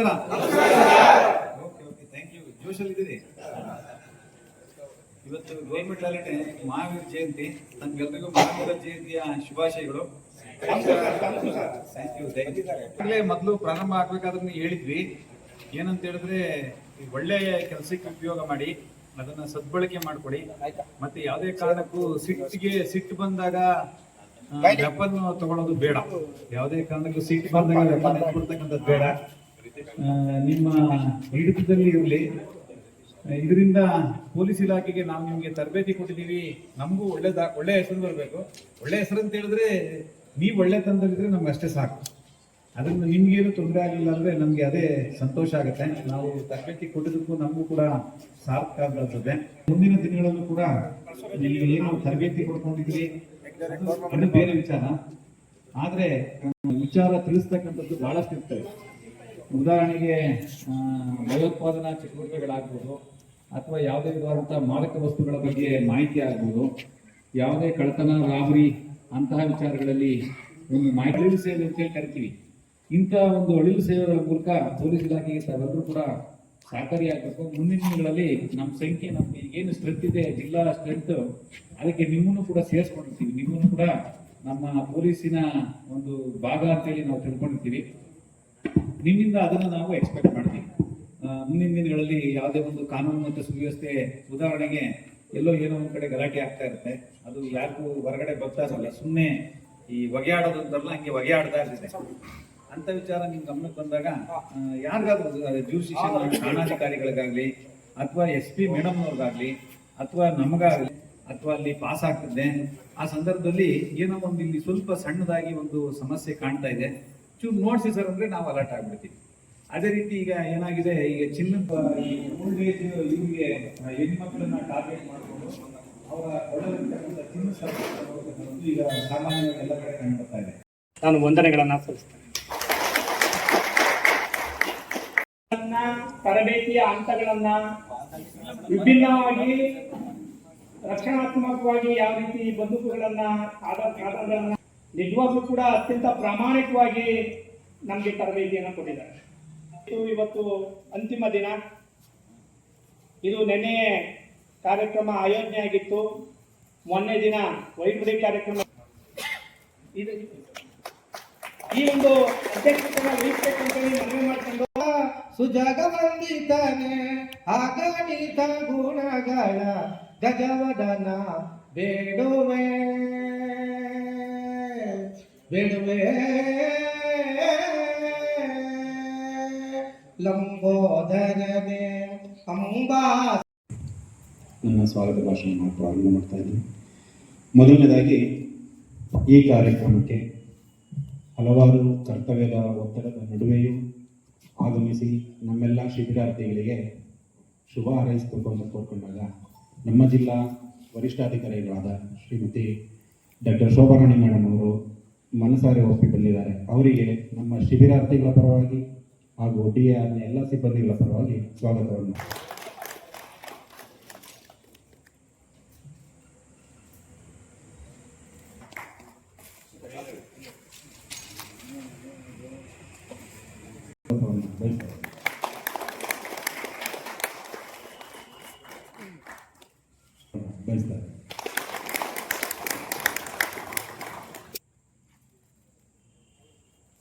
ನಮಸ್ಕಾರ. Okay, thank you. ಜೋಶಲ್ಲಿದ್ದೀರಿ. ಇವತ್ತು ಗೌರ್ಮೆಂಟ್ ಹಾಲಿಡೇ, ಮಹಾವೀರ ಜಯಂತಿ. ನಮ್ಗೆಲ್ಲರಿಗೂ ಮಹಾವೀರ ಜಯಂತಿಯ ಶುಭಾಶಯಗಳು. ಮೊದಲು ಪ್ರಾರಂಭ ಆಗ್ಬೇಕಾದ್ರೆ ಹೇಳಿದ್ವಿ, ಏನಂತ ಹೇಳಿದ್ರೆ ಒಳ್ಳೆಯ ಕೆಲಸಕ್ಕೆ ಉಪಯೋಗ ಮಾಡಿ, ಅದನ್ನ ಸದ್ಬಳಕೆ ಮಾಡ್ಕೊಡಿ. ಮತ್ತೆ ಯಾವುದೇ ಕಾರಣಕ್ಕೂ ಸಿಟ್ಟು ಬಂದಾಗ ವೆಪನ್ ತಗೊಳ್ಳೋದು ಬೇಡ. ಯಾವುದೇ ಕಾರಣಕ್ಕೂ ಸಿಟ್ಟು ಬಂದಾಗ ವೆಪನ್ ಎತ್ಕೊಡ್ತಕ್ಕಂಥದ್ದು ಬೇಡ. ನಿಮ್ಮ ಹಿಡಿತದಲ್ಲಿ ಇರಲಿ. ಇದರಿಂದ ಪೊಲೀಸ್ ಇಲಾಖೆಗೆ ನಾವು ನಿಮ್ಗೆ ತರಬೇತಿ ಕೊಟ್ಟಿದ್ದೀವಿ. ನಮಗೂ ಒಳ್ಳೆ ಹೆಸರು ಬರಬೇಕು. ಒಳ್ಳೆ ಹೆಸರು ಅಂತ ಹೇಳಿದ್ರೆ ನೀವು ಒಳ್ಳೆ ತಂದಿದ್ರೆ ನಮ್ಗೆ ಅಷ್ಟೇ ಸಾಕು. ಅದರಿಂದ ನಿಮ್ಗೇನು ತೊಂದರೆ ಆಗಲಿಲ್ಲ ಅಂದ್ರೆ ನಮ್ಗೆ ಅದೇ ಸಂತೋಷ ಆಗುತ್ತೆ. ನಾವು ತರಬೇತಿ ಕೊಟ್ಟಿದ್ದಕ್ಕೂ ನಮಗೂ ಕೂಡ ಸಾರ್ಥಕ ಆಗ್ತದೆ. ಮುಂದಿನ ದಿನಗಳಲ್ಲೂ ಕೂಡ ನಿಮಗೆ ಏನು ತರಬೇತಿ ಕೊಡ್ಕೊಂಡಿದ್ರಿ ಅದು ಬೇರೆ ವಿಚಾರ. ಆದ್ರೆ ವಿಚಾರ ತಿಳಿಸ್ತಕ್ಕಂಥದ್ದು ಬಹಳಷ್ಟು ಇರ್ತವೆ. ಉದಾಹರಣೆಗೆ ಭಯೋತ್ಪಾದನಾ ಚಟುವಟಿಕೆಗಳಾಗ್ಬೋದು, ಅಥವಾ ಯಾವುದೇ ವಿಧವಾದಂತಹ ಮಾದಕ ವಸ್ತುಗಳ ಬಗ್ಗೆ ಮಾಹಿತಿ ಆಗ್ಬೋದು, ಯಾವುದೇ ಕಳ್ಳತನ, ರಾಬರಿ ಅಂತಹ ವಿಚಾರಗಳಲ್ಲಿ ಒಂದು ಅಳಿಲು ಸೇವೆ ಅಂತೇಳಿ ಕರಿತೀವಿ. ಇಂಥ ಒಂದು ಅಳಿಲು ಸೇವೆಗಳ ಮೂಲಕ ಪೊಲೀಸ್ ಇಲಾಖೆಗೆ ತಾವೆಲ್ಲರೂ ಕೂಡ ಸಹಕಾರಿಯಾಗಬೇಕು. ಮುಂದಿನ ದಿನಗಳಲ್ಲಿ ನಮ್ಮ ಸಂಖ್ಯೆ, ನಮ್ಗೆ ಏನು ಸ್ಟ್ರೆಂತ್ ಇದೆ, ಜಿಲ್ಲಾ ಸ್ಟ್ರೆಂತ್, ಅದಕ್ಕೆ ನಿಮ್ಮನ್ನು ಕೂಡ ಸೇರಿಸ್ಕೊಂಡಿರ್ತೀವಿ. ನಿಮ್ಮನ್ನು ಕೂಡ ನಮ್ಮ ಪೊಲೀಸಿನ ಒಂದು ಭಾಗ ಅಂತೇಳಿ ನಾವು ತಿಳ್ಕೊಂಡಿರ್ತೀವಿ. ನಿಮ್ಮಿಂದ ಅದನ್ನು ನಾವು ಎಕ್ಸ್ಪೆಕ್ಟ್ ಮಾಡ್ತೀವಿ. ಮುಂದಿನ ದಿನಗಳಲ್ಲಿ ಯಾವುದೇ ಒಂದು ಕಾನೂನು ಮತ್ತು ಸುವ್ಯವಸ್ಥೆ, ಉದಾಹರಣೆಗೆ ಎಲ್ಲೋ ಏನೋ ಒಂದು ಕಡೆ ಗಲಾಟೆ ಆಗ್ತಾ ಇರುತ್ತೆ, ಅದು ಯಾರಿಗೂ ಹೊರಗಡೆ ಬರ್ತಾ ಇರಲ್ಲ, ಸುಮ್ಮನೆ ಈ ಹೊಗೆಯಾಡೋದು ಅಂತಾರಲ್ಲ, ಹಂಗೆ ಹೊಗೆಯಾಡ್ತಾ ಇರ್ತದೆ. ಅಂತ ವಿಚಾರ ನಿಮ್ ಗಮನಕ್ಕೆ ಬಂದಾಗ ಯಾರಿಗಾದ್ರೂ ಜ್ಯೂರಿಸ್ಡಿಕ್ಷನ್ ಠಾಣಾಧಿಕಾರಿಗಳಿಗಾಗ್ಲಿ, ಅಥವಾ SP ಮೇಡಮ್ ಅವ್ರಿಗಾಗ್ಲಿ, ಅಥವಾ ನಮಗಾಗ್ಲಿ, ಅಥವಾ ಅಲ್ಲಿ ಪಾಸ್ ಆಗ್ತದೆ, ಆ ಸಂದರ್ಭದಲ್ಲಿ ಏನೋ ಒಂದು ಇಲ್ಲಿ ಸ್ವಲ್ಪ ಸಣ್ಣದಾಗಿ ಒಂದು ಸಮಸ್ಯೆ ಕಾಣ್ತಾ ಇದೆ, ಚೂರು ನೋಡ್ಸಿ ಸರ್ ಅಂದ್ರೆ ನಾವು ಅಲರ್ಟ್ ಆಗ್ಬಿಡ್ತೀವಿ. ಅದೇ ರೀತಿ ಈಗ ಏನಾಗಿದೆ, ಈಗ ಚಿನ್ನದ ಇವರಿಗೆ ಹೆಣ್ಮಕ್ಳನ್ನ ಟಾರ್ಗೆಟ್ ಮಾಡಿಕೊಂಡು ಅವರ ಒಳಗಿರ್ತಕ್ಕಂಥ ಚಿನ್ನ ಈಗ ಸಾಮಾನ್ಯವಾಗಿ ಎಲ್ಲ ಕಡೆ ಕಂಡುಬರ್ತಾ ಇದೆ. ನಾನು ವಂದನೆಗಳನ್ನ ಸಲ್ಲಿಸ್ತೇನೆ. ತರಬೇತಿಯ ಹಂತಗಳನ್ನ ವಿಭಿನ್ನವಾಗಿ ರಕ್ಷಣಾತ್ಮಕವಾಗಿ ಯಾವ ರೀತಿ ಬಂದೂಕುಗಳನ್ನ, ಆಧಾರಗಳನ್ನ ನಿಜವಾಗ್ಲೂ ಕೂಡ ಅತ್ಯಂತ ಪ್ರಾಮಾಣಿಕವಾಗಿ ನಮಗೆ ತರಬೇತಿಯನ್ನು ಕೊಟ್ಟಿದ್ದಾರೆ. ಇವತ್ತು ಅಂತಿಮ ದಿನ. ಇದು ನಿನ್ನೆ ಕಾರ್ಯಕ್ರಮ ಆಯೋಜನೆ ಆಗಿತ್ತು. ಮೊನ್ನೆ ದಿನ ವೈಟ್ ಕಾರ್ಯಕ್ರಮ. ಈ ಒಂದು ಅಧ್ಯಕ್ಷತೆಯನ್ನು ವಹಿಸಬೇಕಂತ ಮನವಿ ಮಾಡಿಕೊಂಡು, ಸುಜಗವಂದಿತನೆ ಆಗಣಿತ ಗುಣಗಳ ಗಜವದನ ಬೇಡುವೆ ಬೇಡುವೆ ಲಂಬೋದರನೆ ಅಂಬಾ. ನನ್ನ ಸ್ವಾಗತ ಭಾಷಣ ಪ್ರಾರಂಭ ಮಾಡ್ತಾ ಇದ್ದೀನಿ. ಮೊದಲನೇದಾಗಿ ಈ ಕಾರ್ಯಕ್ರಮಕ್ಕೆ ಹಲವಾರು ಕರ್ತವ್ಯದ ಒತ್ತಡದ ನಡುವೆಯೂ ಆಗಮಿಸಿ ನಮ್ಮೆಲ್ಲ ಶಿಬಿರಾರ್ಥಿಗಳಿಗೆ ಶುಭ ಹಾರೈಸಬೇಕು ಅಂತ ಕೋರ್ಕೊಂಡಾಗ, ನಮ್ಮ ಜಿಲ್ಲಾ ವರಿಷ್ಠಾಧಿಕಾರಿಗಳಾದ ಶ್ರೀಮತಿ ಡಾಕ್ಟರ್ ಶೋಭಾರಾಣಿ ಮೇಡಮ್ ಅವರು ಮನಸಾರೆ ಒಪ್ಪಿ ಬಂದಿದ್ದಾರೆ. ಅವರಿಗೆ ನಮ್ಮ ಶಿಬಿರಾರ್ಥಿಗಳ ಪರವಾಗಿ ಹಾಗೂ DARನ ಎಲ್ಲ ಸಿಬ್ಬಂದಿಗಳ ಪರವಾಗಿ ಸ್ವಾಗತವನ್ನು. ಬಯಸ್ತಾರೆ.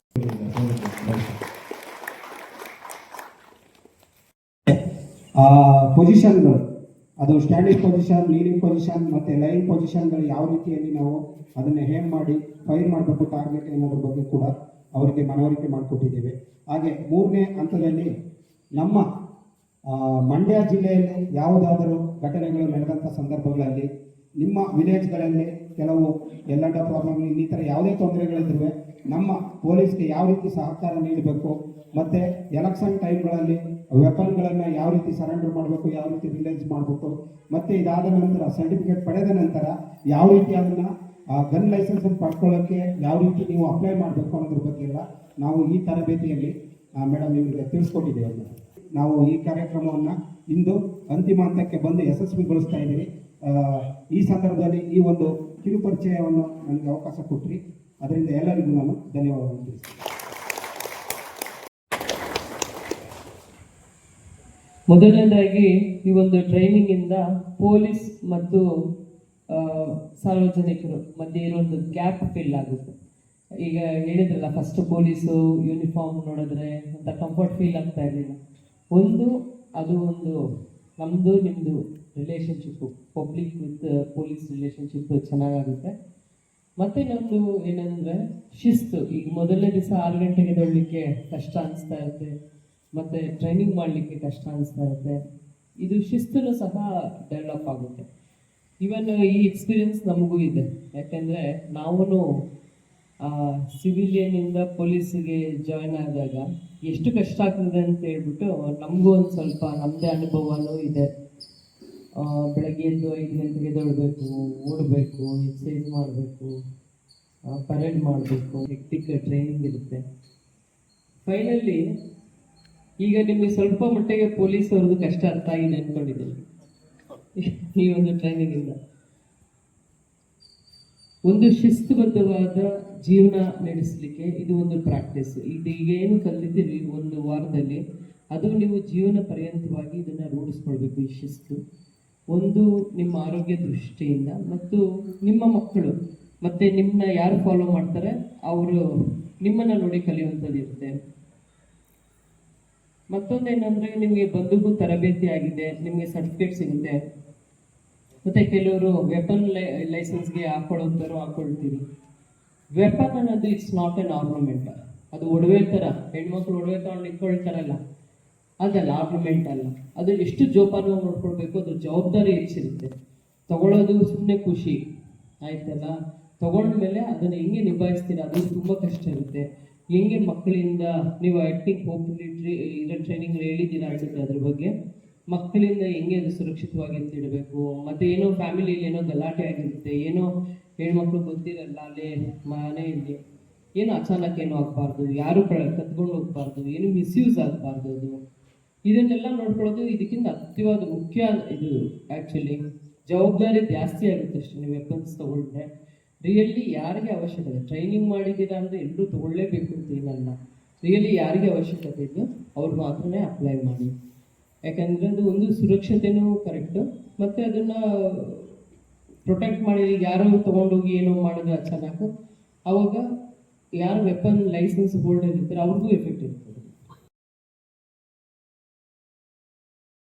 ಪೊಸಿಷನ್ಗಳು, ಅದು ಸ್ಟ್ಯಾಂಡಿಂಗ್ ಪೊಸಿಷನ್, ಲೀಡಿಂಗ್ ಪೊಸಿಷನ್ ಮತ್ತು ಲೈನ್ ಪೊಸಿಷನ್ಗಳು ಯಾವ ರೀತಿಯಲ್ಲಿ ನಾವು ಅದನ್ನು ಹೇಗೆ ಮಾಡಿ ಫೈರ್ ಮಾಡಬೇಕು ಟಾರ್ಗೆಟ್ ಅನ್ನೋದ್ರ ಬಗ್ಗೆ ಕೂಡ ಅವರಿಗೆ ಮನವರಿಕೆ ಮಾಡಿಕೊಟ್ಟಿದ್ದೇವೆ. ಹಾಗೆ ಮೂರನೇ ಹಂತದಲ್ಲಿ ನಮ್ಮ ಮಂಡ್ಯ ಜಿಲ್ಲೆಯಲ್ಲಿ ಯಾವುದಾದರೂ ಘಟನೆಗಳು ನಡೆದಂಥ ಸಂದರ್ಭಗಳಲ್ಲಿ ನಿಮ್ಮ ವಿಲೇಜ್ಗಳಲ್ಲಿ ಕೆಲವು ಎಲ್ಲಂಡ ಪ್ರಾಬ್ಲಮ್, ಇನ್ನಿತರ ಯಾವುದೇ ತೊಂದರೆಗಳಿದ್ದರೆ ನಮ್ಮ ಪೊಲೀಸ್ಗೆ ಯಾವ ರೀತಿ ಸಹಕಾರ ನೀಡಬೇಕು, ಮತ್ತು ಎಲೆಕ್ಷನ್ ಟೈಮ್ಗಳಲ್ಲಿ ವೆಪನ್ಗಳನ್ನು ಯಾವ ರೀತಿ ಸರೆಂಡರ್ ಮಾಡಬೇಕು, ಯಾವ ರೀತಿ ರಿಲೈಸ್ ಮಾಡಬೇಕು, ಮತ್ತು ಇದಾದ ನಂತರ ಸರ್ಟಿಫಿಕೇಟ್ ಪಡೆದ ನಂತರ ಯಾವ ರೀತಿ ಅದನ್ನು ಗನ್ ಲೈಸೆನ್ಸನ್ನು ಪಡ್ಕೊಳ್ಳೋಕ್ಕೆ ಯಾವ ರೀತಿ ನೀವು ಅಪ್ಲೈ ಮಾಡಬೇಕು ಅನ್ನೋದ್ರ ಬಗ್ಗೆ ಎಲ್ಲ ನಾವು ಈ ತರಬೇತಿಯಲ್ಲಿ ಮೇಡಮ್ ನಿಮಗೆ ತಿಳಿಸ್ಕೊಟ್ಟಿದ್ದೇವೆ. ನಾವು ಈ ಕಾರ್ಯಕ್ರಮವನ್ನು ಇಂದು ಅಂತಿಮ ಹಂತಕ್ಕೆ ಬಂದು ಯಶಸ್ವಿಗೊಳಿಸ್ತಾ ಇದ್ದೀವಿ. ಈ ಸಂದರ್ಭದಲ್ಲಿ ಈ ಒಂದು ಕಿರು ಪರಿಚಯವನ್ನು ನನಗೆ ಅವಕಾಶ ಕೊಟ್ಟರಿ, ಅದರಿಂದ ಎಲ್ಲರಿಗೂ ನಾನು ಧನ್ಯವಾದಗಳನ್ನು ತಿಳಿಸ್ತೀನಿ. ಮೊದಲನೇದಾಗಿ ಈ ಒಂದು ಟ್ರೈನಿಂಗ್ ಇಂದ ಪೊಲೀಸ್ ಮತ್ತು ಸಾರ್ವಜನಿಕರು ಮಧ್ಯೆ ಇರುವಂತ ಗ್ಯಾಪ್ ಫಿಲ್ ಆಗುತ್ತೆ. ಈಗ ಹೇಳಿದ್ರಲ್ಲ, ಫಸ್ಟ್ ಪೊಲೀಸು ಯೂನಿಫಾರ್ಮ್ ನೋಡಿದ್ರೆ ಅಂತ ಕಂಫರ್ಟ್ ಫೀಲ್ ಆಗ್ತಾ ಇರಲಿಲ್ಲ. ಅದು ಒಂದು ನಮ್ಮದು ನಿಮ್ಮದು relationship, public with police relationship ಚೆನ್ನಾಗಾಗುತ್ತೆ. ಮತ್ತೆ ಇನ್ನೊಂದು ಏನಂದರೆ ಶಿಸ್ತು. ಈಗ ಮೊದಲನೇ ದಿವಸ 6 ಗಂಟೆಗೆ ಎದ್ದೇಳಲಿಕ್ಕೆ ಕಷ್ಟ ಅನಿಸ್ತಾ ಇರುತ್ತೆ, ಮತ್ತು ಟ್ರೈನಿಂಗ್ ಮಾಡಲಿಕ್ಕೆ ಕಷ್ಟ ಅನಿಸ್ತಾ ಇರುತ್ತೆ. ಇದು ಶಿಸ್ತನ್ನು ಸಹ ಡೆವಲಪ್ ಆಗುತ್ತೆ. ಇವನ್ ಈ ಎಕ್ಸ್ಪೀರಿಯನ್ಸ್ ನಮಗೂ ಇದೆ, ಯಾಕೆಂದರೆ ನಾವು ಸಿವಿಲಿಯನ್ನಿಂದ ಪೊಲೀಸಿಗೆ ಜಾಯ್ನ್ ಆದಾಗ ಎಷ್ಟು ಕಷ್ಟ ಆಗ್ತದೆ ಅಂತ ಹೇಳ್ಬಿಟ್ಟು ನಮಗೂ ಒಂದು ಸ್ವಲ್ಪ ನಮ್ಮದೇ ಅನುಭವನೂ ಇದೆ. ಬೆಳಗ್ಗೆ ಎದ್ದು 5 ಗಂಟೆಗೆ ಎದ್ದೇಳಬೇಕು, ಓಡಬೇಕು, ಎಕ್ಸಸೈಸ್ ಮಾಡಬೇಕು, ಪರೇಡ್ ಮಾಡಬೇಕು, ಹೆಕ್ಟಿಕ್ ಟ್ರೈನಿಂಗ್ ಇರುತ್ತೆ. ಫೈನಲಿ ಈಗ ನಿಮಗೆ ಸ್ವಲ್ಪ ಮಟ್ಟಿಗೆ ಪೊಲೀಸ್ ಅವ್ರದ್ದು ಕಷ್ಟ ಅರ್ಥ ಆಗಿದೆ ಅಂದ್ಕೊಂಡಿದ್ದೀನಿ ಈ ಒಂದು ಟ್ರೈನಿಂಗಿಂದ. ಒಂದು ಶಿಸ್ತುಬದ್ಧವಾದ ಜೀವನ ನಡೆಸಲಿಕ್ಕೆ ಇದು ಒಂದು ಪ್ರಾಕ್ಟೀಸ್. ಇದು ಈಗ ಏನು ಕಲಿತೀವಿ 1 ವಾರದಲ್ಲಿ, ಅದು ನೀವು ಜೀವನ ಪರ್ಯಂತವಾಗಿ ಇದನ್ನು ರೂಢಿಸ್ಕೊಳ್ಬೇಕು. ಈ ಶಿಸ್ತು ಒಂದು ನಿಮ್ಮ ಆರೋಗ್ಯ ದೃಷ್ಟಿಯಿಂದ, ಮತ್ತು ನಿಮ್ಮ ಮಕ್ಕಳು ಮತ್ತು ನಿಮ್ಮನ್ನ ಯಾರು ಫಾಲೋ ಮಾಡ್ತಾರೆ ಅವರು ನಿಮ್ಮನ್ನು ನೋಡಿ ಕಲಿಯುವಂಥದ್ದು ಇರುತ್ತೆ. ಮತ್ತೊಂದೇನೆಂದರೆ, ನಿಮಗೆ ಬಂದೂಕು ತರಬೇತಿ ಆಗಿದೆ, ನಿಮಗೆ ಸರ್ಟಿಫಿಕೇಟ್ ಸಿಗುತ್ತೆ. ಮತ್ತು ಕೆಲವರು ವೆಪನ್ ಲೈಸೆನ್ಸ್ಗೆ ಹಾಕೊಳ್ಳೋಂಥವ್ರು ಹಾಕೊಳ್ತೀವಿ. ವೆಪನ್ ಅನ್ನೋದು ಇಟ್ಸ್ ನಾಟ್ ಎನ್ ಆರ್ನಮೆಂಟ್. ಅದು ಒಡವೆ ಥರ, ಹೆಣ್ಮಕ್ಳು ಒಡವೆ ತಗೊಂಡು ಇಟ್ಕೊಳ್ತಾರಲ್ಲ, ಅದಲ್ಲ, ಆರ್ನಮೆಂಟ್ ಅಲ್ಲ. ಅದು ಎಷ್ಟು ಜೋಪಾನ ನೋಡ್ಕೊಳ್ಬೇಕು, ಅದ್ರ ಜವಾಬ್ದಾರಿ ಹೆಚ್ಚಿರುತ್ತೆ. ತಗೊಳ್ಳೋದು ಸುಮ್ಮನೆ ಖುಷಿ ಆಯ್ತಲ್ಲ, ತಗೊಂಡ್ಮೇಲೆ ಅದನ್ನು ಹೆಂಗೆ ನಿಭಾಯಿಸ್ತೀರ ಅದು ತುಂಬ ಕಷ್ಟ ಇರುತ್ತೆ. ಹೆಂಗೆ ಮಕ್ಕಳಿಂದ ನೀವು ಆ್ಯಕ್ಟಿಂಗ್ ಹೋಪ್ಫುಲಿ ಇರೋ ಟ್ರೈನಿಂಗ್ ಹೇಳಿದ್ದೀರಾ ಅನ್ಸುತ್ತೆ, ಅದ್ರ ಬಗ್ಗೆ ಮಕ್ಕಳಿಂದ ಹೆಂಗೆ ಅದು ಸುರಕ್ಷಿತವಾಗಿ ಅಂತ ಇಡಬೇಕು. ಮತ್ತು ಏನೋ ಫ್ಯಾಮಿಲಿಯಲ್ಲಿ ಏನೋ ಗಲಾಟೆ ಆಗಿರುತ್ತೆ, ಏನೋ ಹೆಣ್ಮಕ್ಳು ಗೊತ್ತಿರಲ್ಲ, ಅಲ್ಲೇ ಮನೆಯಲ್ಲಿ ಏನು ಅಚಾನಕ್ ಏನೋ ಆಗಬಾರ್ದು, ಯಾರು ಕತ್ಕೊಂಡು ಹೋಗ್ಬಾರ್ದು, ಏನು ಮಿಸ್ಯೂಸ್ ಆಗಬಾರ್ದು. ಇದನ್ನೆಲ್ಲ ನೋಡ್ಕೊಳ್ಳೋದು ಇದಕ್ಕಿಂತ ಅತ್ಯವಾದ ಮುಖ್ಯ. ಇದು ಆ್ಯಕ್ಚುಲಿ ಜವಾಬ್ದಾರಿ ಜಾಸ್ತಿ ಆಗುತ್ತೆ ಅಷ್ಟೇ. ನೀವು ವೆಪನ್ಸ್ ತೊಗೊಂಡ್ರೆ ರಿಯಲಿ ಯಾರಿಗೆ ಅವಶ್ಯಕತೆ, ಟ್ರೈನಿಂಗ್ ಮಾಡಿದ್ದೀರಾ ಅಂದರೆ ಎಲ್ಲರೂ ತೊಗೊಳ್ಳೇಬೇಕು ಅಂತ ಏನಲ್ಲ. ರಿಯಲಿ ಯಾರಿಗೆ ಅವಶ್ಯಕತೆ ಇದ್ದು ಅವ್ರು ಮಾತ್ರನೇ ಅಪ್ಲೈ ಮಾಡಿ. ಯಾಕಂದರೆ ಅದು ಒಂದು ಸುರಕ್ಷತೆಯೂ ಕರೆಕ್ಟು, ಮತ್ತು ಅದನ್ನು ಪ್ರೊಟೆಕ್ಟ್ ಮಾಡಿ ಯಾರೋ ತೊಗೊಂಡೋಗಿ ಏನೋ ಮಾಡಿದ್ರೆ ಅಚಾನಕ್, ಆವಾಗ ಯಾರು ವೆಪನ್ ಲೈಸೆನ್ಸ್ ಹೋಲ್ಡರ್ ಇರ್ತಾರೆ ಅವ್ರಿಗೂ ಎಫೆಕ್ಟ್ ಇರುತ್ತೆ.